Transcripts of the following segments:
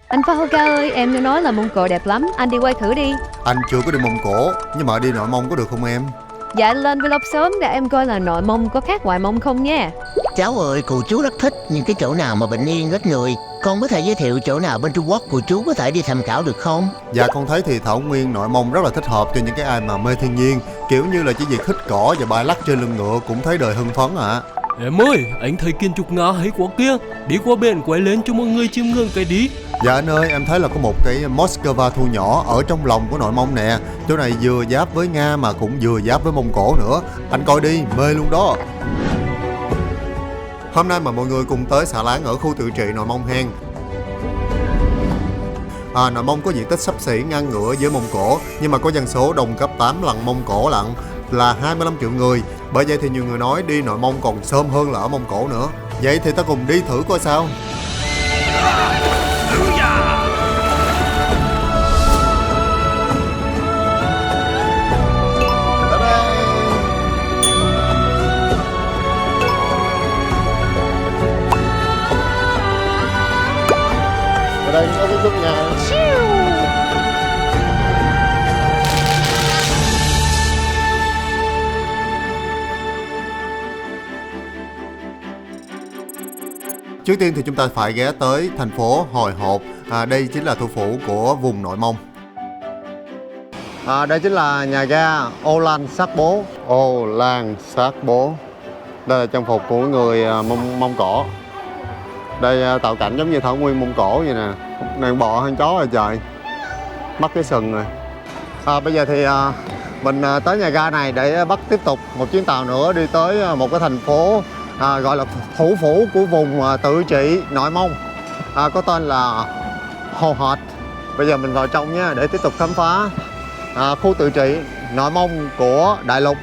Anh Phaolga ơi, em nghe nói là Mông Cổ đẹp lắm, anh đi quay thử đi. Anh chưa có đi Mông Cổ, nhưng mà đi Nội Mông có được không em? Dạ lên vlog sớm để em coi là nội Mông có khác ngoài Mông không nha. Cháu ơi, cô chú rất thích những cái chỗ nào mà bình yên ít người. Con có thể giới thiệu chỗ nào bên Trung Quốc cô chú có thể đi tham khảo được không? Dạ con thấy thì Thảo Nguyên Nội Mông rất là thích hợp cho những cái ai mà mê thiên nhiên. Kiểu như là chỉ việc hít cỏ và bay lắc trên lưng ngựa cũng thấy đời hưng phấn ạ. Em ơi, anh thấy kiến trúc Nga hay quá kia. Đi qua bên quay lên cho mọi người chiêm ngưỡng cái đi. Dạ anh ơi, em thấy là có một cái Moscow thu nhỏ ở trong lòng của Nội Mông nè. Chỗ này vừa giáp với Nga mà cũng vừa giáp với Mông Cổ nữa. Anh coi đi, mê luôn đó. Hôm nay mà mọi người cùng tới xà láng ở khu tự trị Nội Mông hen. Nội Mông có diện tích xấp xỉ ngang ngửa với Mông Cổ, nhưng mà có dân số đông gấp 8 lần Mông Cổ lận, là 25 triệu người. Bởi vậy thì nhiều người nói đi Nội Mông còn sớm hơn là ở Mông Cổ nữa. Vậy thì ta cùng đi thử coi sao. Ở đây có cái nước Nga. Trước tiên thì chúng ta phải ghé tới thành phố Hồi Hộp. Đây chính là thủ phủ của vùng Nội Mông. Đây chính là nhà ga Ô Lan Sát Bố. Ô Lan Sát Bố. Đây là trang phục của người Mông Cổ. Đây tạo cảnh giống như Thảo Nguyên Mông Cổ vậy nè. Nàng bò hơn chó rồi trời. Mất cái sừng rồi. Bây giờ thì mình tới nhà ga này để bắt tiếp tục một chuyến tàu nữa đi tới một cái thành phố gọi là thủ phủ của vùng tự trị Nội Mông, có tên là Hồ Hệt. Bây giờ mình vào trong nhé để tiếp tục khám phá khu tự trị Nội Mông của đại lục.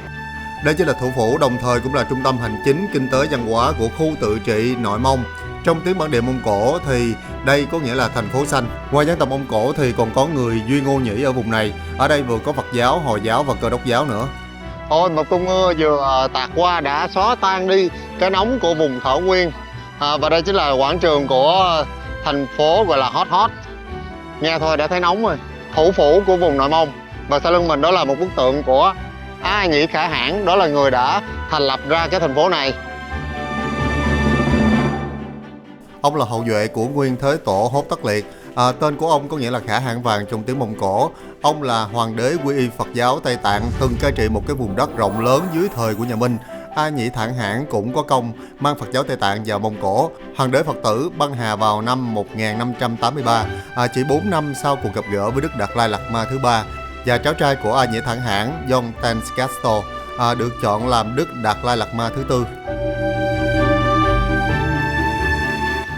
Đây chính là thủ phủ, đồng thời cũng là trung tâm hành chính, kinh tế, văn hóa của khu tự trị Nội Mông. Trong tiếng bản địa Mông Cổ thì đây có nghĩa là thành phố xanh. Ngoài dân tộc Mông Cổ thì còn có người Duy Ngô Nhĩ ở vùng này. Ở đây vừa có Phật giáo, Hồi giáo và Cơ đốc giáo nữa. Thôi một cơn mưa vừa tạt qua đã xóa tan đi cái nóng của vùng Thảo Nguyên. Và đây chính là quảng trường của thành phố gọi là Hot Hot. Nghe thôi đã thấy nóng rồi. Thủ phủ của vùng Nội Mông. Và sau lưng mình đó là một bức tượng của A Nhĩ Khả Hãn. Đó là người đã thành lập ra cái thành phố này. Ông là hậu duệ của Nguyên Thế Tổ Hốt Tất Liệt. Tên của ông có nghĩa là Khả Hãn Vàng trong tiếng Mông Cổ. Ông là hoàng đế quy y Phật giáo Tây Tạng, từng cai trị một cái vùng đất rộng lớn dưới thời của nhà Minh. A Nhĩ Thản Hãn cũng có công mang Phật giáo Tây Tạng vào Mông Cổ. Hoàng đế Phật tử băng hà vào năm 1583, chỉ 4 năm sau cuộc gặp gỡ với Đức Đạt Lai Lạt Ma thứ ba, và cháu trai của A Nhĩ Thản Hãn, John Tanscasto, được chọn làm Đức Đạt Lai Lạt Ma thứ tư.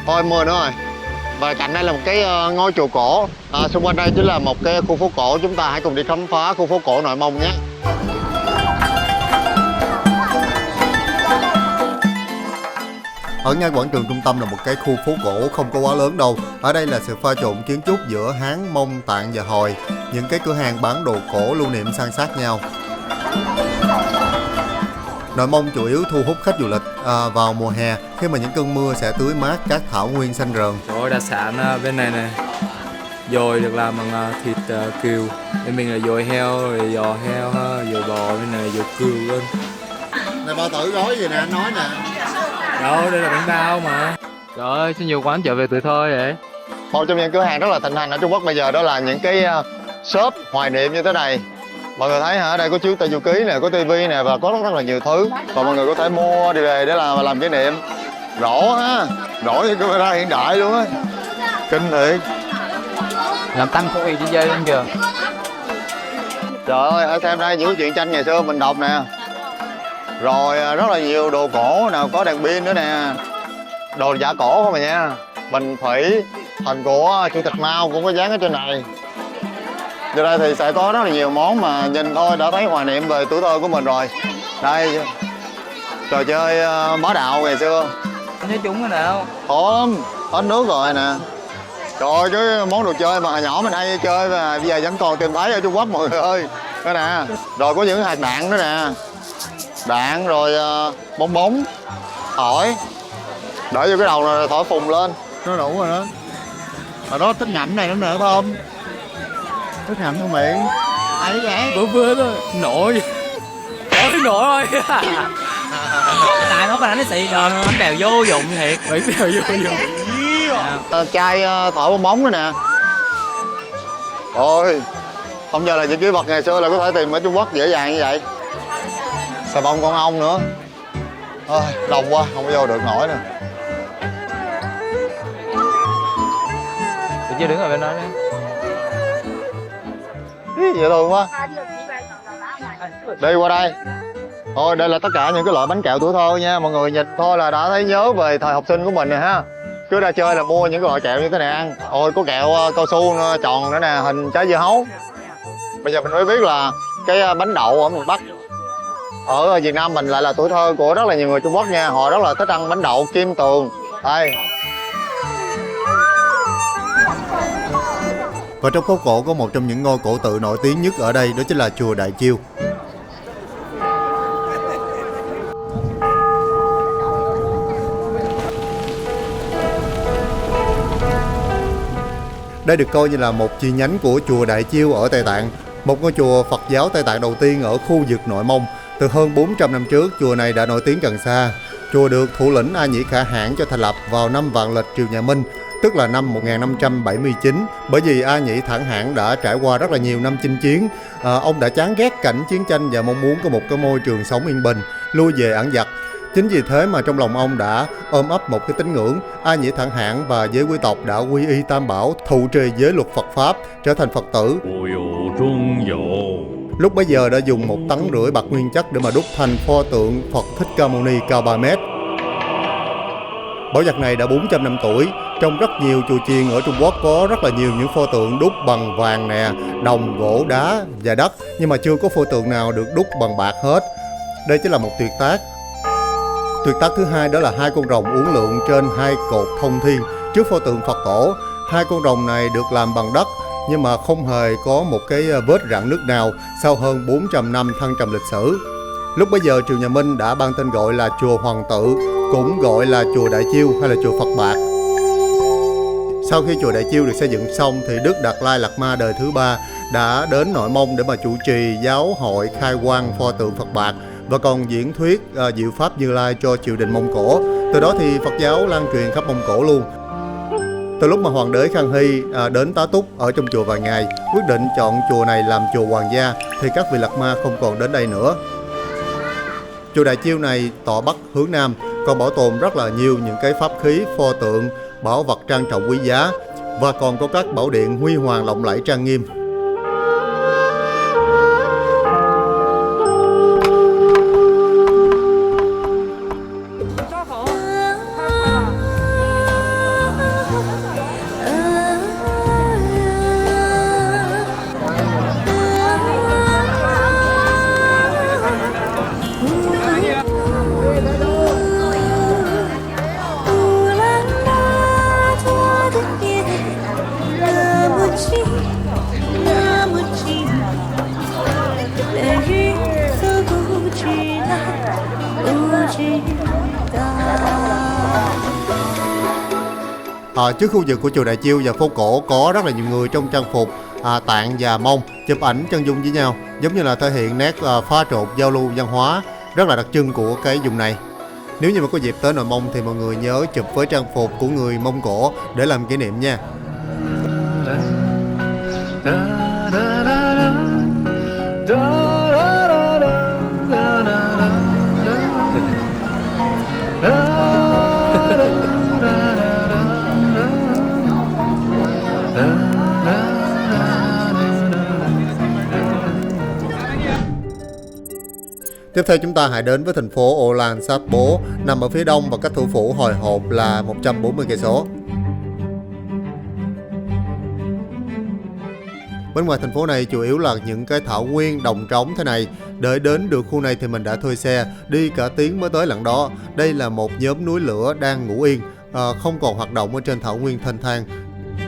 Thôi mưa nữa rồi. Và cạnh đây là một cái ngôi chùa cổ. Xung quanh đây chính là một cái khu phố cổ. Chúng ta hãy cùng đi khám phá khu phố cổ Nội Mông nhé. Ở ngay quảng trường trung tâm là một cái khu phố cổ không có quá lớn đâu. Ở đây là sự pha trộn kiến trúc giữa Hán, Mông, Tạng và Hồi. Những cái cửa hàng bán đồ cổ lưu niệm san sát nhau. Nội Mông chủ yếu thu hút khách du lịch vào mùa hè, khi mà những cơn mưa sẽ tưới mát các thảo nguyên xanh rờn. Trời ơi, đặc sản bên này này, dồi được làm bằng thịt cừu. Bên mình là dồi heo, rồi giò heo, dồi bò, bên này là dồi cừu luôn. Này bao tử gói gì nè, anh nói nè. Đâu, đây là bánh bao mà. Trời ơi, sao nhiều quán trở về tuổi thơ vậy? Một trong những cửa hàng rất là thịnh hành ở Trung Quốc bây giờ đó là những cái shop hoài niệm như thế này. Mọi người thấy hả, ở đây có chiếu Tây Du Ký nè, có tivi nè và có rất là nhiều thứ. Và mọi người có thể mua đi về để làm kỷ niệm. Rõ ha, rõ như camera hiện đại luôn á. Kinh thiệt. Làm tăng khẩu vị trên dây luôn kìa. Trời ơi, ở xem đây những chuyện tranh ngày xưa mình đọc nè. Rồi rất là nhiều đồ cổ nào, có đèn pin nữa nè. Đồ giả cổ không mà nha. Bình thủy, hình của Chủ tịch Mao cũng có dán ở trên này. Giờ đây thì sẽ có rất là nhiều món mà nhìn thôi đã thấy hoài niệm về tuổi thơ của mình rồi. Đây, trò chơi bá đạo ngày xưa. Thấy chúng cái nào? Ôm, hết nước rồi nè. Trời ơi, cái món đồ chơi mà hồi nhỏ mình hay chơi mà bây giờ vẫn còn tìm thấy ở Trung Quốc mọi người ơi. Đây nè, rồi có những hạt đạn nữa nè. Đạn rồi bong bóng, thổi. Để vô cái đầu này thổi phùng lên, nó đủ rồi đó. Ở đó thích ngậm này nữa nè phải không? Thích ngậm trong miệng. Ấy vậy? Vừa thôi. Nổi. Nổi thôi. Tại nó bánh xị rồi bánh bèo vô dụng thiệt. Bánh bèo vô dụng. Chai thổi bong bóng nữa nè. Ôi, không giờ là những cái vật ngày xưa là có thể tìm ở Trung Quốc dễ dàng như vậy. Xà bông con ong nữa. Ôi, đông quá, không có vô được nổi nè. Tôi chưa đứng ở bên đó nữa. Dễ thương quá. Đi qua đây. Thôi đây là tất cả những cái loại bánh kẹo tuổi thơ nha. Mọi người nhìn thôi là đã thấy nhớ về thời học sinh của mình nè ha. Cứ ra chơi là mua những cái loại kẹo như thế này ăn. Ôi có kẹo cao su tròn nữa nè, hình trái dưa hấu. Bây giờ mình mới biết là cái bánh đậu ở miền Bắc, ở Việt Nam mình lại là tuổi thơ của rất là nhiều người Trung Quốc nha. Họ rất là thích ăn bánh đậu kim tường. Đây. Và trong phố cổ có một trong những ngôi cổ tự nổi tiếng nhất ở đây, đó chính là chùa Đại Chiêu. Đây được coi như là một chi nhánh của chùa Đại Chiêu ở Tây Tạng, một ngôi chùa Phật giáo Tây Tạng đầu tiên ở khu vực Nội Mông. Từ hơn 400 năm trước, chùa này đã nổi tiếng gần xa. Chùa được thủ lĩnh A Nhĩ Khả Hãn cho thành lập vào năm Vạn Lịch triều nhà Minh, tức là năm 1579. Bởi vì A Nhĩ Thản Hãn đã trải qua rất là nhiều năm chinh chiến, ông đã chán ghét cảnh chiến tranh và mong muốn có một cái môi trường sống yên bình, lui về ẩn dật. Chính vì thế mà trong lòng ông đã ôm ấp một cái tín ngưỡng. A Nhĩ Thản Hãn và giới quý tộc đã quy y Tam Bảo, thụ trì giới luật Phật Pháp, trở thành Phật tử. Lúc bấy giờ đã dùng 1,5 tấn bạc nguyên chất để mà đúc thành pho tượng Phật Thích Ca Mâu Ni cao 3 mét. Bảo vật này đã 400 năm tuổi. Trong rất nhiều chùa chiền ở Trung Quốc có rất là nhiều những pho tượng đúc bằng vàng nè, đồng, gỗ, đá và đất, nhưng mà chưa có pho tượng nào được đúc bằng bạc hết. Đây chính là một tuyệt tác. Tuyệt tác thứ hai đó là 2 con rồng uốn lượn trên 2 cột thông thiên trước pho tượng Phật tổ. 2 con rồng này được làm bằng đất nhưng mà không hề có một cái vết rạn nứt nào sau hơn 400 năm thăng trầm lịch sử. Lúc bấy giờ triều nhà Minh đã ban tên gọi là chùa Hoàng Tự, cũng gọi là chùa Đại Chiêu hay là chùa Phật Bạc. Sau khi chùa Đại Chiêu được xây dựng xong thì Đức Đạt Lai Lạt Ma đời thứ 3 đã đến Nội Mông để mà chủ trì giáo hội khai quang pho tượng Phật Bạc và còn diễn thuyết diệu pháp Như Lai cho triều đình Mông Cổ. Từ đó thì Phật giáo lan truyền khắp Mông Cổ luôn. Từ lúc mà hoàng đế Khang Hy đến tá túc ở trong chùa vài ngày, quyết định chọn chùa này làm chùa hoàng gia, thì các vị Lạt Ma không còn đến đây nữa. Chùa Đại Chiêu này tọa bắc hướng nam, còn bảo tồn rất là nhiều những cái pháp khí, pho tượng, bảo vật trang trọng quý giá, và còn có các bảo điện huy hoàng lộng lẫy trang nghiêm. Trước khu vực của chùa Đại Chiêu và phố cổ có rất là nhiều người trong trang phục Tạng và Mông chụp ảnh chân dung với nhau, giống như là thể hiện nét pha trộn giao lưu văn hóa rất là đặc trưng của cái vùng này. Nếu như mà có dịp tới Nội Mông thì mọi người nhớ chụp với trang phục của người Mông Cổ để làm kỷ niệm nha. Tiếp theo chúng ta hãy đến với thành phố Ulan Sát Bố, nằm ở phía đông và cách thủ phủ Hồi Hộp là 140 cây số. Bên ngoài thành phố này chủ yếu là những cái thảo nguyên đồng trống thế này. Để đến được khu này thì mình đã thuê xe đi cả tiếng mới tới lận đó. Đây là một nhóm núi lửa đang ngủ yên, không còn hoạt động ở trên thảo nguyên thênh thang.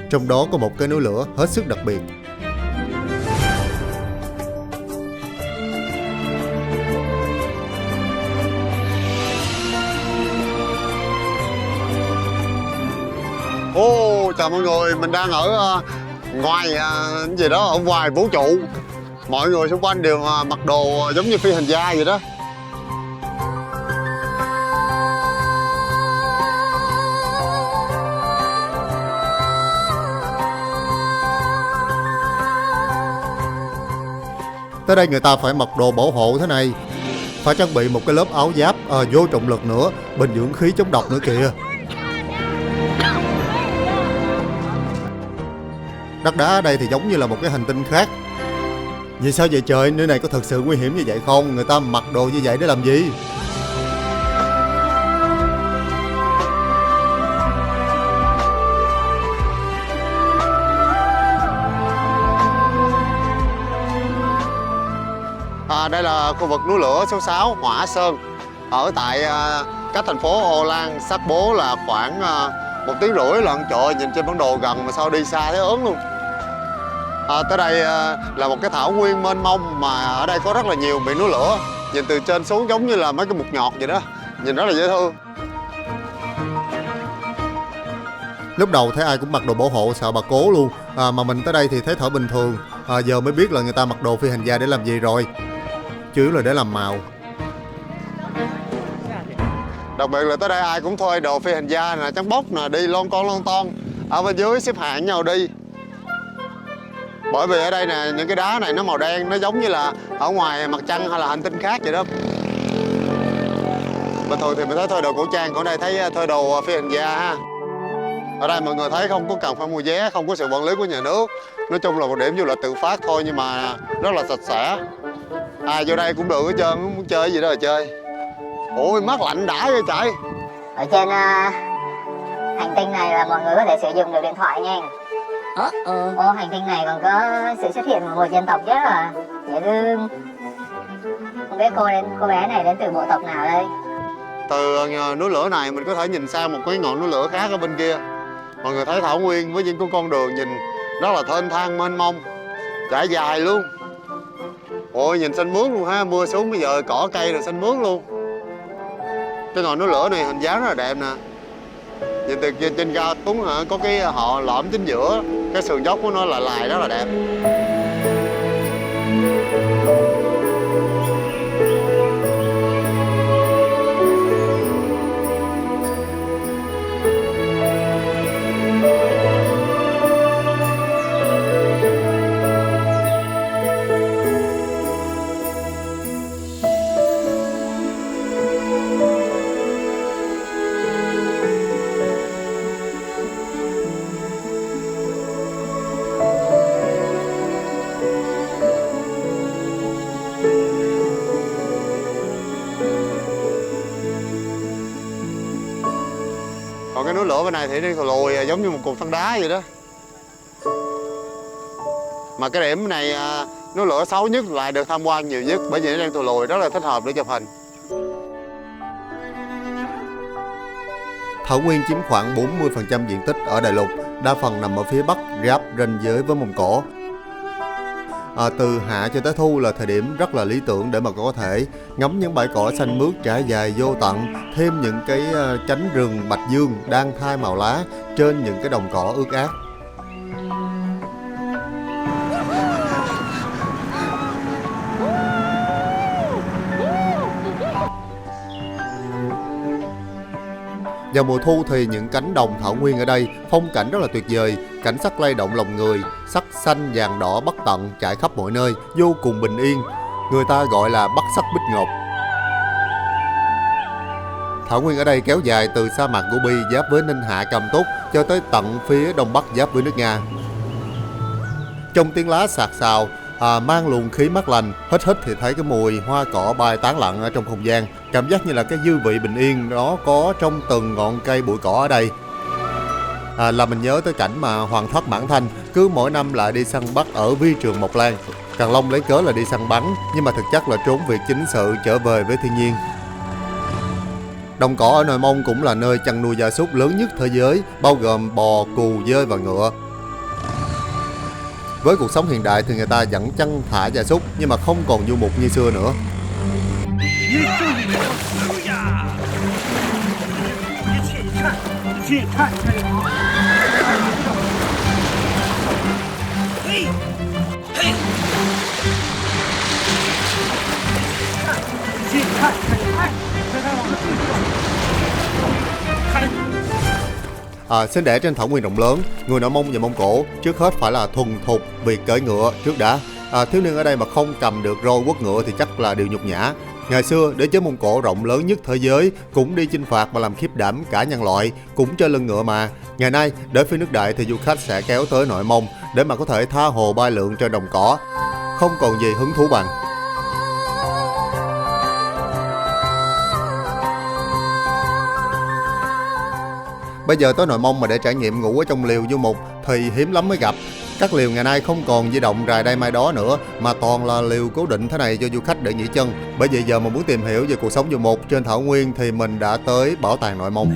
Trong đó có một cái núi lửa hết sức đặc biệt. Chào chào mọi người, mình đang ở ngoài gì đó, ở ngoài vũ trụ. Mọi người xung quanh đều mặc đồ giống như phi hành gia vậy đó. Tới đây người ta phải mặc đồ bảo hộ thế này, phải trang bị một cái lớp áo giáp vô trọng lực nữa, bình dưỡng khí chống độc nữa kìa. Đất đá ở đây thì giống như là một cái hành tinh khác. Vì sao vậy trời, nơi này có thật sự nguy hiểm như vậy không? Người ta mặc đồ như vậy để làm gì? Đây là khu vực núi lửa số 6 Hỏa Sơn, ở tại cách thành phố Oloan Sác Bố là khoảng 1,5 tiếng lận. Trời ơi, nhìn trên bản đồ gần mà sao đi xa thấy ớn luôn. Tới đây là một cái thảo nguyên mênh mông, mà ở đây có rất là nhiều miệng núi lửa. Nhìn từ trên xuống giống như là mấy cái mục nhọt vậy đó, nhìn rất là dễ thương. Lúc đầu thấy ai cũng mặc đồ bảo hộ sợ bà cố luôn, mà mình tới đây thì thấy thở bình thường. Giờ mới biết là người ta mặc đồ phi hành gia để làm gì rồi. Chủ yếu là để làm màu. Đặc biệt là tới đây ai cũng thuê đồ phi hành gia nè, trắng bóc nè, đi lon ton ở bên dưới xếp hạng nhau đi. Bởi vì ở đây nè, những cái đá này nó màu đen, nó giống như là ở ngoài mặt trăng hay là hành tinh khác vậy đó. Bình thường thì mình thấy thuê đồ cổ trang, còn đây thấy thuê đồ phi hành gia ha. Ở đây mọi người thấy không có cần phải mua vé, không có sự quản lý của nhà nước. Nói chung là một điểm du lịch tự phát thôi, nhưng mà rất là sạch sẽ. Ai vô đây cũng được hết trơn, muốn chơi gì đó là chơi. Ôi mát lạnh đã vậy trời. Ở trên hành tinh này là mọi người có thể sử dụng được điện thoại nha. Hành tinh này còn có sự xuất hiện của một dân tộc rất là dễ thương. Không biết cô bé này đến từ bộ tộc nào đây? Từ núi lửa này mình có thể nhìn sang một cái ngọn núi lửa khác ở bên kia. Mọi người thấy thảo nguyên với những con đường nhìn rất là thênh thang mênh mông, trải dài luôn. Ôi nhìn xanh mướt luôn ha, mưa xuống bây giờ cỏ cây rồi xanh mướt luôn. Cái ngọn núi lửa này hình dáng rất là đẹp nè. Nhìn từ trên cao xuống có cái họ lõm chính giữa, cái sườn dốc của nó là lài rất là đẹp. Còn cái núi lửa bên này thì đi thò lùi giống như một cục than đá vậy đó. Mà cái điểm này núi lửa xấu nhất lại được tham quan nhiều nhất, bởi vì nó đang thò lùi, rất là thích hợp để chụp hình. Thảo Nguyên chiếm khoảng 40% diện tích ở đại lục, đa phần nằm ở phía bắc giáp ranh giới với Mông Cổ. Từ hạ cho tới thu là thời điểm rất là lý tưởng để mà có thể ngắm những bãi cỏ xanh mướt trải dài vô tận, thêm những cái chánh rừng bạch dương đang thay màu lá trên những cái đồng cỏ ướt át. Vào mùa thu thì những cánh đồng thảo nguyên ở đây phong cảnh rất là tuyệt vời, cảnh sắc lay động lòng người, sắc xanh vàng đỏ bất tận trải khắp mọi nơi, vô cùng bình yên. Người ta gọi là Bắc Sắc Bích Ngọc. Thảo nguyên ở đây kéo dài từ sa mạc Gobi giáp với Ninh Hạ Cam Túc cho tới tận phía đông bắc giáp với nước Nga. Trong tiếng lá sạc sào, mang luồng khí mát lành, hít thì thấy cái mùi hoa cỏ bay tán lặng ở trong không gian. Cảm giác như là cái dư vị bình yên đó có trong từng ngọn cây bụi cỏ ở đây. Là mình nhớ tới cảnh mà Hoàng thất Mãn Thanh cứ mỗi năm lại đi săn bắt ở vi trường Mộc Lan. Càn Long lấy cớ là đi săn bắn, nhưng mà thực chất là trốn việc chính sự trở về với thiên nhiên. Đồng cỏ ở Nội Mông cũng là nơi chăn nuôi gia súc lớn nhất thế giới, bao gồm bò, cừu, dơi và ngựa. Với cuộc sống hiện đại thì người ta vẫn chăn thả gia súc, nhưng mà không còn du mục như xưa nữa. Sinh đẻ trên thảo nguyên rộng lớn, người Nội Mông và Mông Cổ trước hết phải là thuần thục việc cưỡi ngựa trước đã. Thiếu niên ở đây mà không cầm được roi quất ngựa thì chắc là điều nhục nhã. Ngày xưa, đế chế Mông Cổ rộng lớn nhất thế giới cũng đi chinh phạt và làm khiếp đảm cả nhân loại, cũng trên lưng ngựa mà. Ngày nay, đến phía nước Đại thì du khách sẽ kéo tới Nội Mông để mà có thể tha hồ bay lượn trên đồng cỏ. Không còn gì hứng thú bằng. Bây giờ tới Nội Mông mà để trải nghiệm ngủ ở trong liều du mục thì hiếm lắm mới gặp. Các liều ngày nay không còn di động rài đây mai đó nữa, mà toàn là liều cố định thế này cho du khách để nghỉ chân. Bởi vậy giờ mà muốn tìm hiểu về cuộc sống du mục trên thảo nguyên thì mình đã tới Bảo tàng Nội Mông.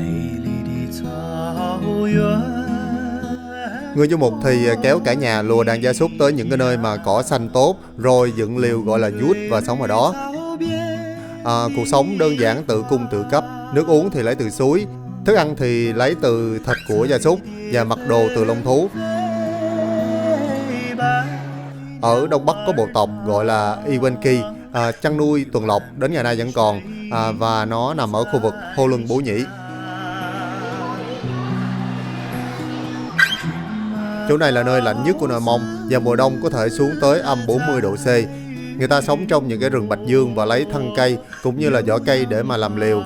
Người du mục thì kéo cả nhà lùa đàn gia súc tới những cái nơi mà cỏ xanh tốt, rồi dựng liều gọi là vuốt và sống ở đó. Cuộc sống đơn giản tự cung tự cấp, nước uống thì lấy từ suối, thức ăn thì lấy từ thịt của gia súc và mặc đồ từ lông thú. Ở Đông Bắc có bộ tộc gọi là Iwenki, chăn nuôi tuần lộc đến ngày nay vẫn còn, và nó nằm ở khu vực Hô Luân Bố Nhĩ. Chỗ này là nơi lạnh nhất của Nội Mông và mùa đông có thể xuống tới âm 40 độ C. Người ta sống trong những cái rừng bạch dương và lấy thân cây cũng như là vỏ cây để mà làm liều.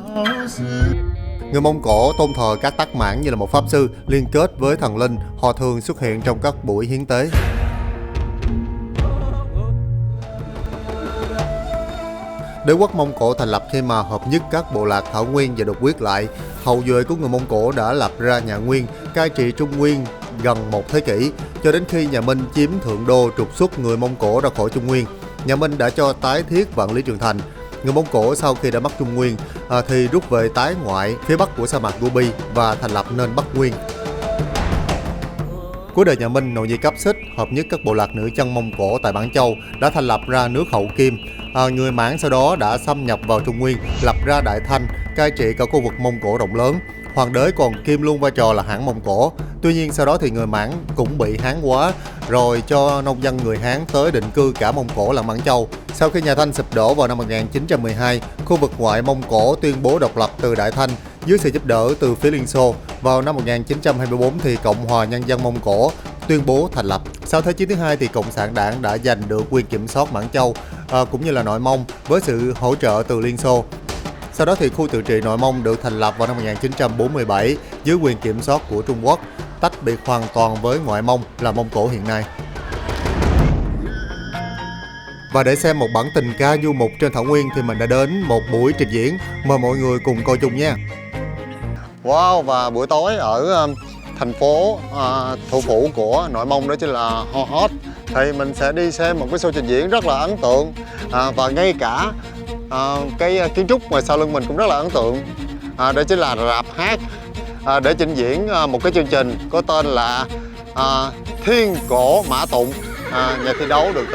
Người Mông Cổ tôn thờ các Tắc Mãn như là một pháp sư liên kết với thần linh. Họ thường xuất hiện trong các buổi hiến tế. Đế quốc Mông Cổ thành lập khi mà hợp nhất các bộ lạc Thảo Nguyên và đột quyết lại. Hậu duệ của người Mông Cổ đã lập ra nhà Nguyên, cai trị Trung Nguyên gần một thế kỷ, cho đến khi nhà Minh chiếm Thượng Đô trục xuất người Mông Cổ ra khỏi Trung Nguyên. Nhà Minh đã cho tái thiết Vạn Lý Trường Thành. Người Mông Cổ sau khi đã mất Trung Nguyên thì rút về tái ngoại phía bắc của sa mạc Gobi và thành lập nên Bắc Nguyên. Cuối đời nhà Minh, nội nhị cấp Xích hợp nhất các bộ lạc nữ chân Mông Cổ tại Bản Châu đã thành lập ra nước Hậu Kim. Người Mãn sau đó đã xâm nhập vào Trung Nguyên, lập ra Đại Thanh, cai trị cả khu vực Mông Cổ rộng lớn. Hoàng đế còn kiêm luôn vai trò là Hãn Mông Cổ. Tuy nhiên sau đó thì người Mãn cũng bị Hán hóa, rồi cho nông dân người Hán tới định cư cả Mông Cổ lẫn Mãn Châu. Sau khi nhà Thanh sụp đổ vào năm 1912, khu vực ngoại Mông Cổ tuyên bố độc lập từ Đại Thanh dưới sự giúp đỡ từ phía Liên Xô. Vào năm 1924 thì Cộng hòa Nhân dân Mông Cổ tuyên bố thành lập. Sau Thế chiến thứ hai thì Cộng sản Đảng đã giành được quyền kiểm soát Mãn Châu cũng như là Nội Mông với sự hỗ trợ từ Liên Xô. Sau đó thì khu tự trị Nội Mông được thành lập vào năm 1947 dưới quyền kiểm soát của Trung Quốc, tách biệt hoàn toàn với ngoại Mông là Mông Cổ hiện nay. Và để xem một bản tình ca du mục trên thảo nguyên thì mình đã đến một buổi trình diễn, mời mọi người cùng coi chung nha. Wow, và buổi tối ở thành phố thủ phủ của Nội Mông đó chính là Ho Hot, thì mình sẽ đi xem một cái show trình diễn rất là ấn tượng, và ngay cả cái kiến trúc ngoài sau lưng mình cũng rất là ấn tượng. Đó chính là rạp hát để trình diễn một cái chương trình có tên là Thiên Cổ Mã Tụng. Nhà thi đấu được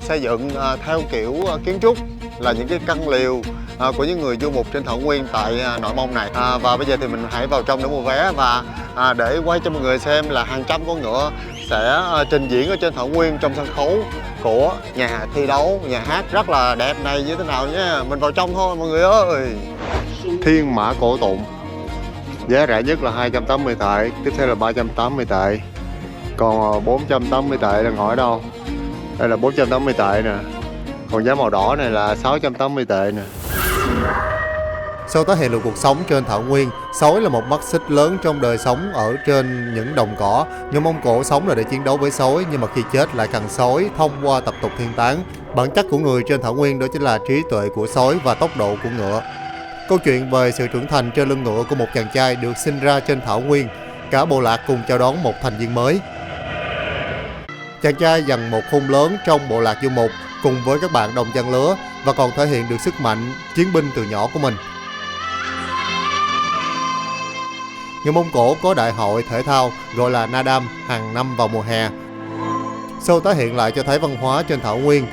xây dựng theo kiểu kiến trúc là những cái căn liều của những người du mục trên thảo nguyên tại Nội Mông này. Và bây giờ thì mình hãy vào trong để mua vé và để quay cho mọi người xem là hàng trăm con ngựa sẽ trình diễn ở trên thảo nguyên trong sân khấu của nhà thi đấu, nhà hát rất là đẹp này như thế nào nhé. Mình vào trong thôi mọi người ơi. Thiên Mã Cổ Tụng, giá rẻ nhất là 280 tệ, tiếp theo là 380 tệ, còn 480 tệ là ngồi ở đâu? Đây là 480 tệ nè, còn giá màu đỏ này là 680 tệ nè. Sau tái hiện được cuộc sống trên thảo nguyên, sói là một mắt xích lớn trong đời sống ở trên những đồng cỏ. Người Mông Cổ sống là để chiến đấu với sói, nhưng mà khi chết lại cần sói thông qua tập tục thiên tán. Bản chất của người trên thảo nguyên đó chính là trí tuệ của sói và tốc độ của ngựa. Câu chuyện về sự trưởng thành trên lưng ngựa của một chàng trai được sinh ra trên thảo nguyên. Cả bộ lạc cùng chào đón một thành viên mới. Chàng trai dành một khung lớn trong bộ lạc du mục cùng với các bạn đồng trang lứa và còn thể hiện được sức mạnh chiến binh từ nhỏ của mình. Người Mông Cổ có đại hội thể thao gọi là Nadam hàng năm vào mùa hè. Show tái hiện lại cho thấy văn hóa trên thảo nguyên.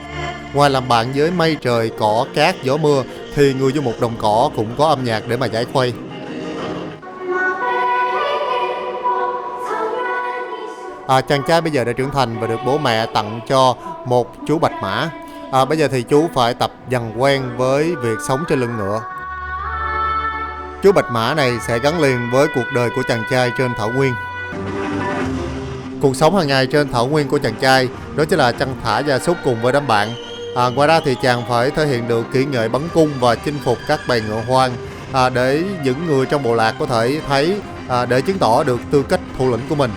Ngoài làm bạn với mây trời, cỏ, cát, gió mưa thì người du mục đồng cỏ cũng có âm nhạc để mà giải khuây. Chàng trai bây giờ đã trưởng thành và được bố mẹ tặng cho một chú bạch mã. Bây giờ thì chú phải tập dần quen với việc sống trên lưng ngựa. Chú Bạch Mã này sẽ gắn liền với cuộc đời của chàng trai trên thảo nguyên. Cuộc sống hàng ngày trên thảo nguyên của chàng trai đó chính là chăn thả gia súc cùng với đám bạn. Ngoài ra thì chàng phải thể hiện được kỹ nghệ bắn cung và chinh phục các bầy ngựa hoang để những người trong bộ lạc có thể thấy, để chứng tỏ được tư cách thủ lĩnh của mình.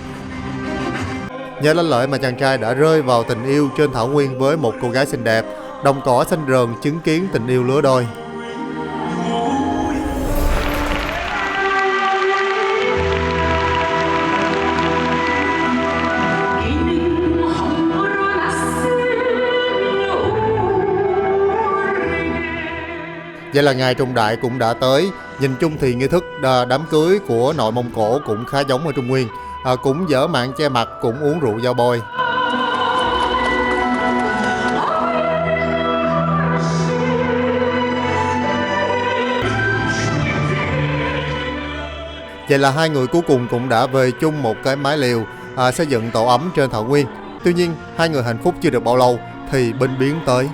Nhờ lanh lợi mà chàng trai đã rơi vào tình yêu trên thảo nguyên với một cô gái xinh đẹp. Đồng cỏ xanh rờn chứng kiến tình yêu lứa đôi. Vậy là ngày trọng đại cũng đã tới. Nhìn chung thì nghi thức đám cưới của nội Mông Cổ cũng khá giống ở Trung Nguyên. Cũng dở mạng che mặt, cũng uống rượu giao bôi. Vậy là hai người cuối cùng cũng đã về chung một cái mái liều, xây dựng tổ ấm trên thảo nguyên. Tuy nhiên, hai người hạnh phúc chưa được bao lâu thì binh biến tới.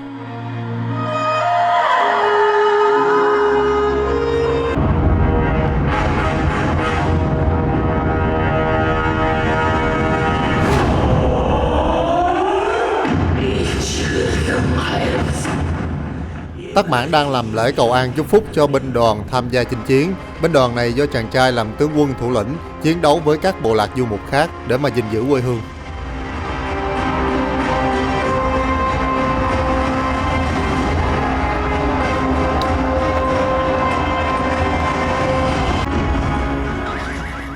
Tắc Mãn đang làm lễ cầu an chúc phúc cho binh đoàn tham gia chinh chiến. Binh đoàn này do chàng trai làm tướng quân thủ lĩnh, chiến đấu với các bộ lạc du mục khác để mà gìn giữ quê hương.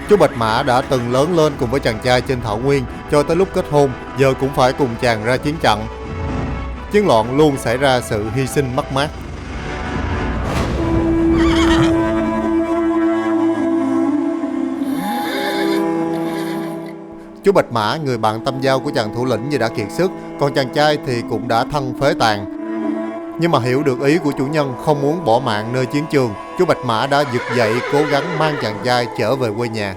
Chú Bạch Mã đã từng lớn lên cùng với chàng trai trên thảo nguyên cho tới lúc kết hôn, giờ cũng phải cùng chàng ra chiến trận. Chiến loạn luôn xảy ra sự hy sinh mất mát. Chú Bạch Mã, người bạn tâm giao của chàng thủ lĩnh như đã kiệt sức, còn chàng trai thì cũng đã thân phế tàn. Nhưng mà hiểu được ý của chủ nhân không muốn bỏ mạng nơi chiến trường, chú Bạch Mã đã vực dậy cố gắng mang chàng trai trở về quê nhà.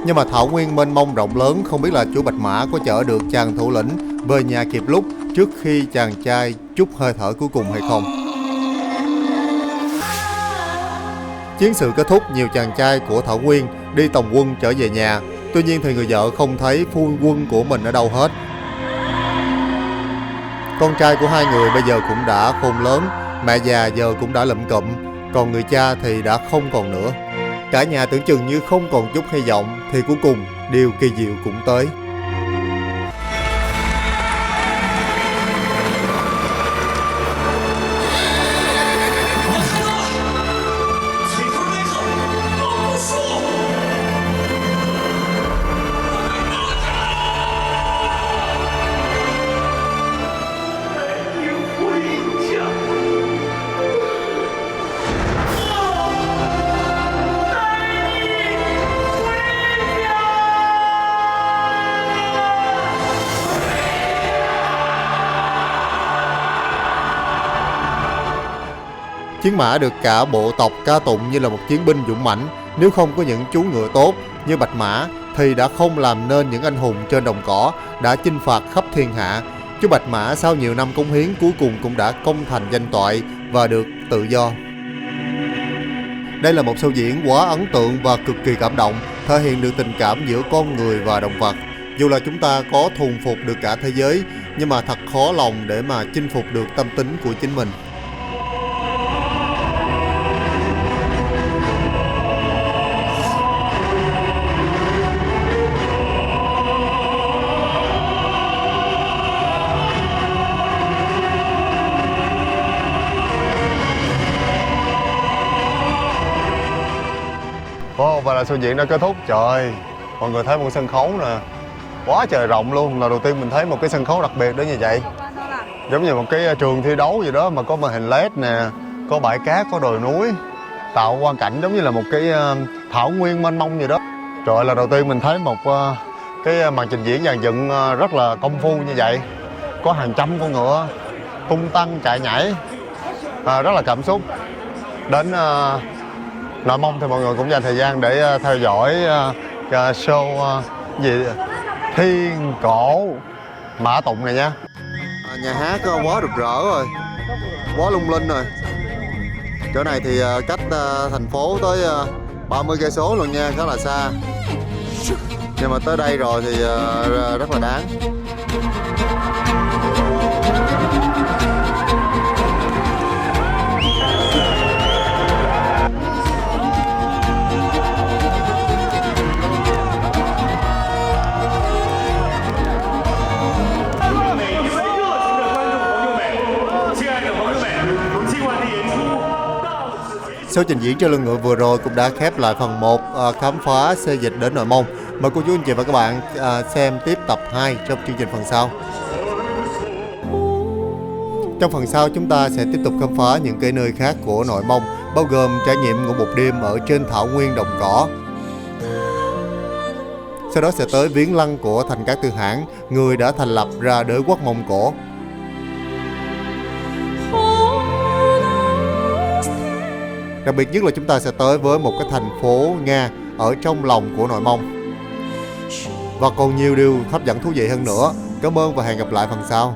Nhưng mà thảo nguyên mênh mông rộng lớn, không biết là chú Bạch Mã có chở được chàng thủ lĩnh về nhà kịp lúc trước khi chàng trai trút hơi thở cuối cùng hay không. Chiến sự kết thúc, nhiều chàng trai của thảo nguyên đi tòng quân trở về nhà. Tuy nhiên thì người vợ không thấy phu quân của mình ở đâu hết. Con trai của hai người bây giờ cũng đã khôn lớn, mẹ già giờ cũng đã lụm cụm, còn người cha thì đã không còn nữa. Cả nhà tưởng chừng như không còn chút hy vọng thì cuối cùng điều kỳ diệu cũng tới. Chiến mã được cả bộ tộc ca tụng như là một chiến binh dũng mãnh. Nếu không có những chú ngựa tốt như Bạch Mã thì đã không làm nên những anh hùng trên đồng cỏ, đã chinh phạt khắp thiên hạ. Chú Bạch Mã sau nhiều năm cống hiến cuối cùng cũng đã công thành danh toại và được tự do. Đây là một show diễn quá ấn tượng và cực kỳ cảm động, thể hiện được tình cảm giữa con người và động vật. Dù là chúng ta có thuần phục được cả thế giới, nhưng mà thật khó lòng để mà chinh phục được tâm tính của chính mình. Và là show diễn đã kết thúc. Trời ơi, mọi người thấy một sân khấu nè, quá trời rộng luôn. Lần đầu tiên mình thấy một cái sân khấu đặc biệt đến như vậy, giống như một cái trường thi đấu gì đó, mà có màn hình LED nè, có bãi cát, có đồi núi, tạo quang cảnh giống như là một cái thảo nguyên mênh mông gì đó. Trời ơi, lần đầu tiên mình thấy một cái màn trình diễn dàn dựng rất là công phu như vậy. Có hàng trăm con ngựa tung tăng chạy nhảy, rất là cảm xúc. Đến Nội Mông thì mọi người cũng dành thời gian để theo dõi show gì Thiên Cổ Mã Tụng này nhá. Nhà hát quá rực rỡ rồi, quá lung linh rồi. Chỗ này thì cách thành phố tới 30 cây số luôn nha, khá là xa. Nhưng mà tới đây rồi thì rất là đáng. Số trình diễn trên lưng ngựa vừa rồi cũng đã khép lại phần 1 khám phá xê dịch đến Nội Mông. Mời cô chú anh chị và các bạn xem tiếp tập 2 trong chương trình phần sau. Trong phần sau chúng ta sẽ tiếp tục khám phá những cái nơi khác của Nội Mông, bao gồm trải nghiệm ngủ một đêm ở trên thảo nguyên đồng cỏ. Sau đó sẽ tới viếng lăng của Thành Cát Tư Hãn, người đã thành lập ra đế quốc Mông Cổ. Đặc biệt nhất là chúng ta sẽ tới với một cái thành phố Nga ở trong lòng của Nội Mông. Và còn nhiều điều hấp dẫn thú vị hơn nữa. Cảm ơn và hẹn gặp lại phần sau.